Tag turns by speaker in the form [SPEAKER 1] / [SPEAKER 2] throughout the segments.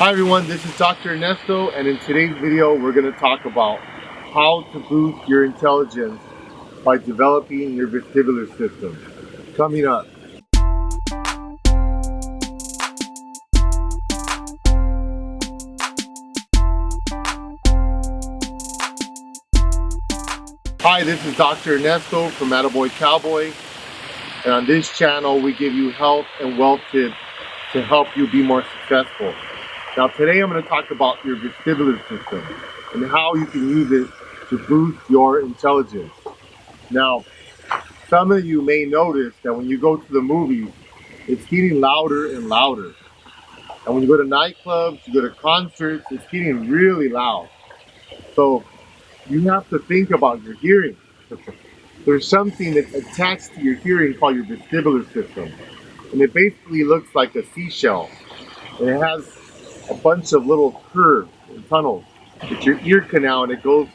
[SPEAKER 1] Hi everyone, this is Dr. Ernesto, and in today's video we're going to talk about how to boost your intelligence by developing your vestibular system. Coming up. Hi, this is Dr. Ernesto from AttaBoyCowBoy, and on this channel we give you health and wealth tips to help you be more successful. Now today I'm going to talk about your vestibular system and how you can use it to boost your intelligence. Now, some of you may notice that when you go to the movies, it's getting louder and louder. And when you go to nightclubs, you go to concerts, it's getting really loud. So you have to think about your hearing. There's something that's attached to your hearing called your vestibular system. And it basically looks like a seashell. And it has a bunch of little curves and tunnels. It's your ear canal, and it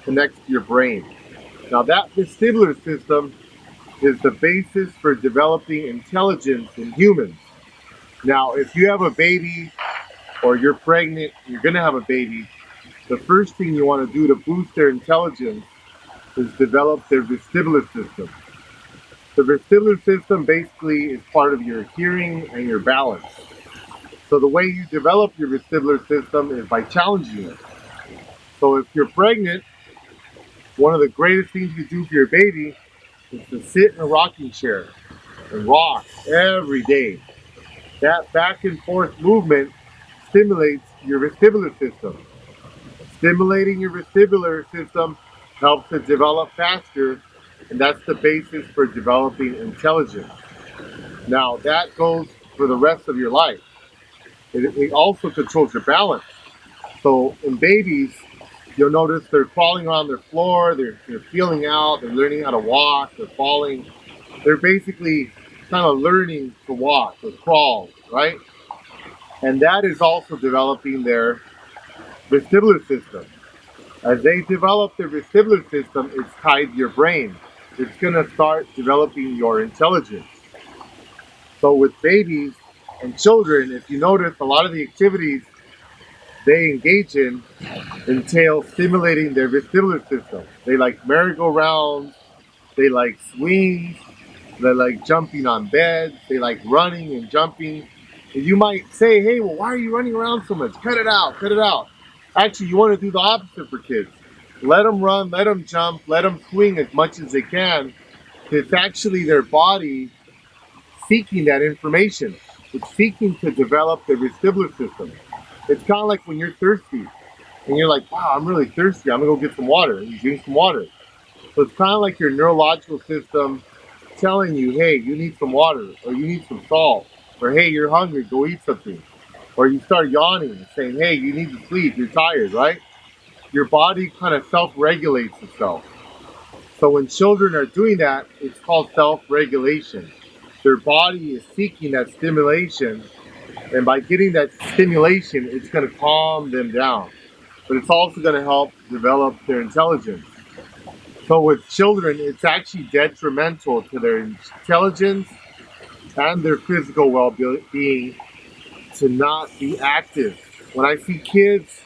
[SPEAKER 1] connects to your brain. Now that vestibular system is the basis for developing intelligence in humans. Now if you have a baby or you're pregnant, you're going to have a baby, the first thing you want to do to boost their intelligence is develop their vestibular system. The vestibular system basically is part of your hearing and your balance. So the way you develop your vestibular system is by challenging it. So if you're pregnant, one of the greatest things you do for your baby is to sit in a rocking chair and rock every day. That back and forth movement stimulates your vestibular system. Stimulating your vestibular system helps it develop faster, and that's the basis for developing intelligence. Now that goes for the rest of your life. It also controls your balance. So in babies, you'll notice they're crawling on their floor, they're feeling out, they're learning how to walk, they're falling. They're basically kind of learning to walk or crawl, right? And that is also developing their vestibular system. As they develop their vestibular system, it's tied to your brain. It's going to start developing your intelligence. So with babies and children, if you notice, a lot of the activities they engage in entail stimulating their vestibular system. They like merry-go-rounds, they like swings, they like jumping on beds, they like running and jumping. And you might say, hey, well, why are you running around so much? Cut it out, cut it out. Actually, you want to do the opposite for kids. Let them run, let them jump, let them swing as much as they can. It's actually their body seeking that information. It's seeking to develop their vestibular system. It's kind of like when you're thirsty and you're like, wow, I'm really thirsty. I'm going to go get some water. And you drink some water. So it's kind of like your neurological system telling you, hey, you need some water, or you need some salt, or hey, you're hungry, go eat something. Or you start yawning, saying, hey, you need to sleep, you're tired, right? Your body kind of self-regulates itself. So when children are doing that, it's called self-regulation. Their body is seeking that stimulation, and by getting that stimulation, it's going to calm them down. But it's also going to help develop their intelligence. So with children, it's actually detrimental to their intelligence and their physical well-being to not be active. When I see kids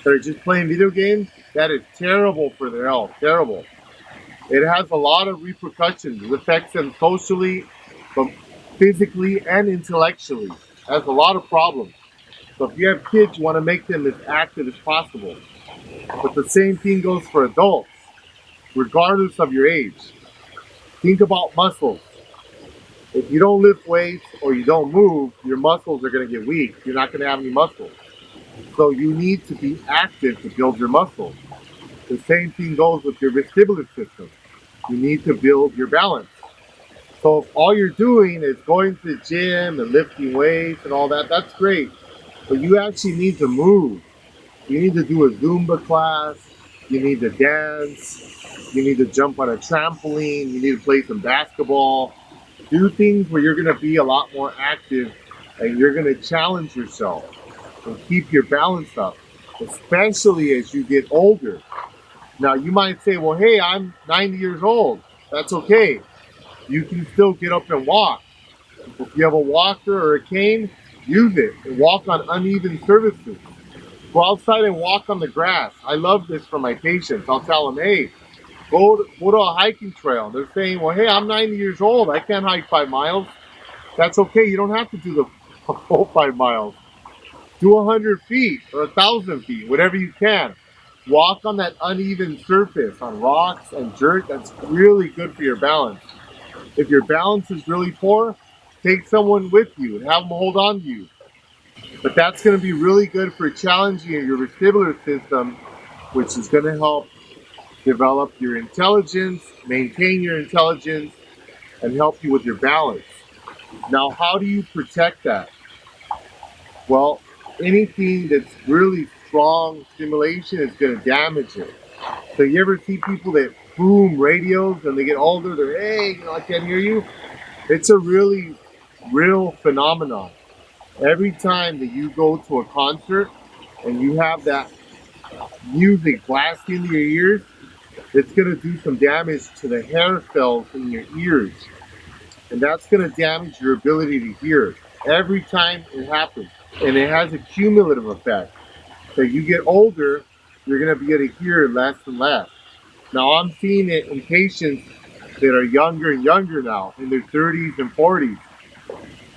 [SPEAKER 1] that are just playing video games, that is terrible for their health, terrible. It has a lot of repercussions. It affects them socially, but physically and intellectually. It has a lot of problems. So if you have kids, you want to make them as active as possible. But the same thing goes for adults, regardless of your age. Think about muscles. If you don't lift weights or you don't move, your muscles are going to get weak. You're not going to have any muscles. So you need to be active to build your muscles. The same thing goes with your vestibular system. You need to build your balance. So if all you're doing is going to the gym and lifting weights and all that, that's great. But you actually need to move. You need to do a Zumba class. You need to dance. You need to jump on a trampoline. You need to play some basketball. Do things where you're going to be a lot more active and you're going to challenge yourself and keep your balance up, especially as you get older. Now you might say, well, hey, I'm 90 years old. That's okay. You can still get up and walk. If you have a walker or a cane, Use it and walk on uneven surfaces. Go outside and walk on the grass. I love this for my patients. I'll tell them, hey, go to a hiking trail. They're saying, well, hey, I'm 90 years old. I can't hike 5 miles. That's okay. You don't have to do the whole 5 miles. Do 100 feet or 1,000 feet, whatever you can. Walk on that uneven surface, on rocks and dirt. That's really good for your balance. If your balance is really poor, take someone with you and have them hold on to you. But that's going to be really good for challenging your vestibular system, which is going to help develop your intelligence, maintain your intelligence, and help you with your balance. Now, how do you protect that? Well, anything that's really strong stimulation is going to damage it. So you ever see people that boom radios and they get older, they're, hey, I can't hear you? It's a really real phenomenon. Every time that you go to a concert and you have that music blasting into your ears, it's going to do some damage to the hair cells in your ears. And that's going to damage your ability to hear every time it happens. And it has a cumulative effect. So you get older, you're going to be able to hear less and less. Now I'm seeing it in patients that are younger and younger now, in their 30s and 40s,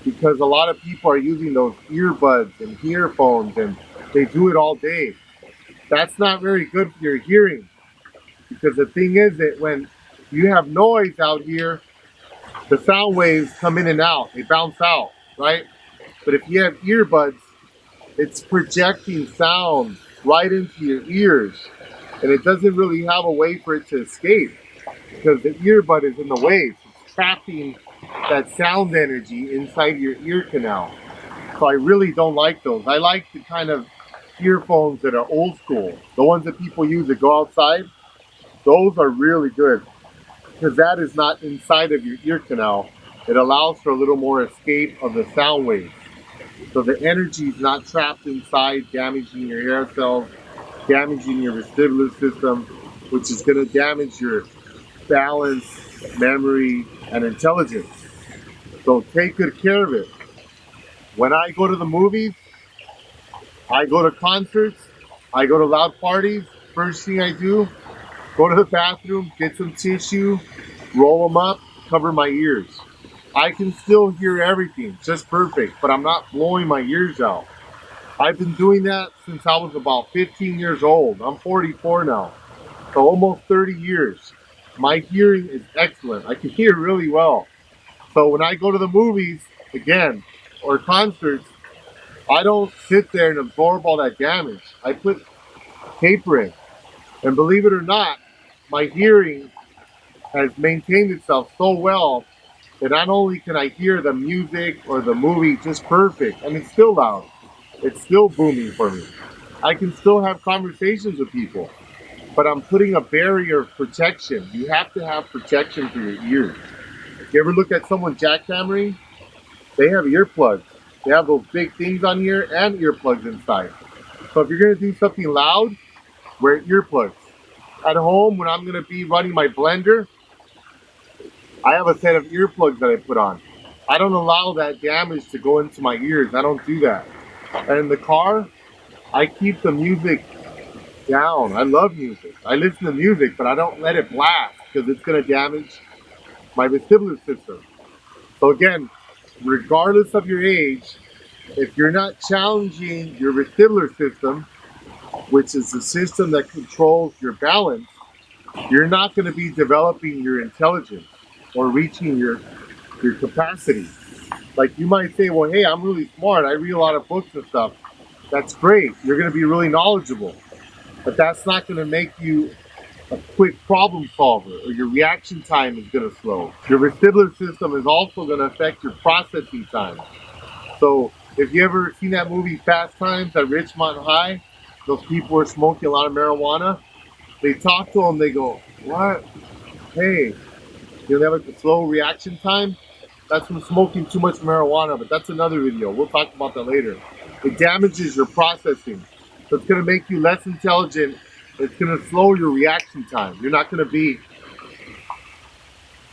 [SPEAKER 1] because a lot of people are using those earbuds and earphones and they do it all day. That's not very good for your hearing, because the thing is that when you have noise out here, the sound waves come in and out, they bounce out, right? But if you have earbuds, it's projecting sound right into your ears, and it doesn't really have a way for it to escape because the earbud is in the way. It's trapping that sound energy inside your ear canal. So I really don't like those. I like the kind of earphones that are old school, the ones that people use to go outside. Those are really good because that is not inside of your ear canal. It allows for a little more escape of the sound waves. So the energy is not trapped inside, damaging your hair cells, damaging your vestibular system, which is going to damage your balance, memory, and intelligence. So take good care of it. When I go to the movies, I go to concerts, I go to loud parties, first thing I do, go to the bathroom, get some tissue, roll them up, cover my ears. I can still hear everything just perfect, but I'm not blowing my ears out. I've been doing that since I was about 15 years old. I'm 44 now, so almost 30 years. My hearing is excellent. I can hear really well. So when I go to the movies, again, or concerts, I don't sit there and absorb all that damage. I put paper in. And believe it or not, my hearing has maintained itself so well that not only can I hear the music or the movie just perfect, and it's still loud, it's still booming for me. I can still have conversations with people, but I'm putting a barrier of protection. You have to have protection for your ears. You ever look at someone jackhammering? They have earplugs. They have those big things on here and earplugs inside. So if you're gonna do something loud, wear earplugs. At home, when I'm gonna be running my blender, I have a set of earplugs that I put on. I don't allow that damage to go into my ears. I don't do that. And in the car, I keep the music down. I love music. I listen to music, but I don't let it blast because it's gonna damage my vestibular system. So again, regardless of your age, if you're not challenging your vestibular system, which is the system that controls your balance, you're not going to be developing your intelligence or reaching your capacity. Like you might say, well, hey, I'm really smart. I read a lot of books and stuff. That's great. You're going to be really knowledgeable. But that's not going to make you a quick problem solver, or your reaction time is going to slow. Your vestibular system is also going to affect your processing time. So if you ever seen that movie Fast Times at Ridgemont High, those people were smoking a lot of marijuana. They talk to them, they go, what? Hey, you have a slow reaction time? That's from smoking too much marijuana, but that's another video. We'll talk about that later. It damages your processing. So it's going to make you less intelligent. It's going to slow your reaction time. You're not going to be...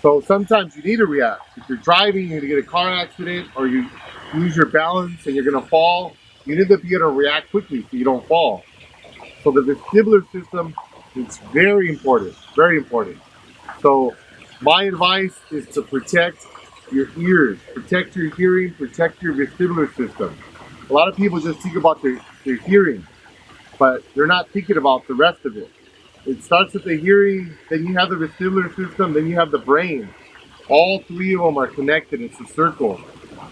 [SPEAKER 1] So sometimes you need to react. If you're driving, you're going to get a car accident, or you lose your balance and you're gonna fall, you need to be able to react quickly so you don't fall. So the vestibular system is very important, very important. So my advice is to protect your ears, protect your hearing, protect your vestibular system. A lot of people just think about their hearing, but they're not thinking about the rest of it. It starts with the hearing, then you have the vestibular system, then you have the brain. All three of them are connected. It's a circle.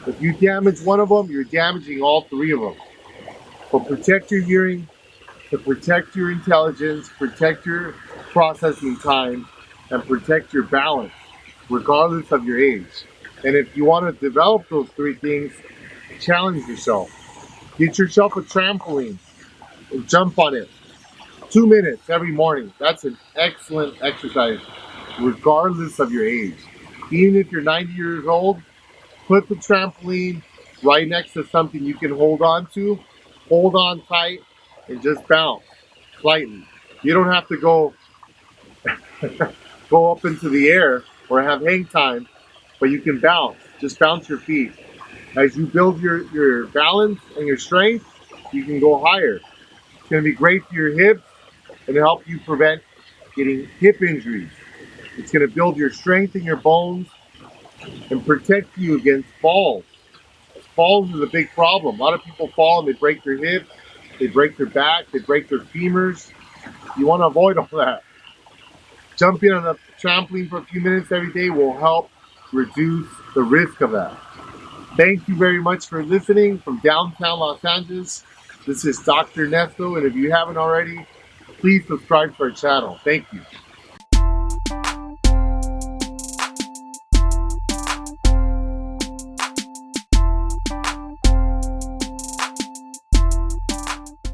[SPEAKER 1] If you damage one of them, you're damaging all three of them. So protect your hearing, to protect your intelligence, protect your processing time, and protect your balance, regardless of your age. And if you want to develop those three things, challenge yourself. Get yourself a trampoline and jump on it. 2 minutes every morning. That's an excellent exercise, regardless of your age. Even if you're 90 years old, put the trampoline right next to something you can hold on to. Hold on tight and just bounce slightly. You don't have to go up into the air or have hang time, but you can bounce. Just bounce your feet. As you build your balance and your strength, you can go higher. It's going to be great for your hips and help you prevent getting hip injuries. It's going to build your strength in your bones and protect you against falls. Falls is a big problem. A lot of people fall and they break their hips, they break their back, they break their femurs. You want to avoid all that. Jumping on a trampoline for a few minutes every day will help reduce the risk of that. Thank you very much for listening from downtown Los Angeles. This is Dr. Ernesto, and if you haven't already, please subscribe to our channel. Thank you.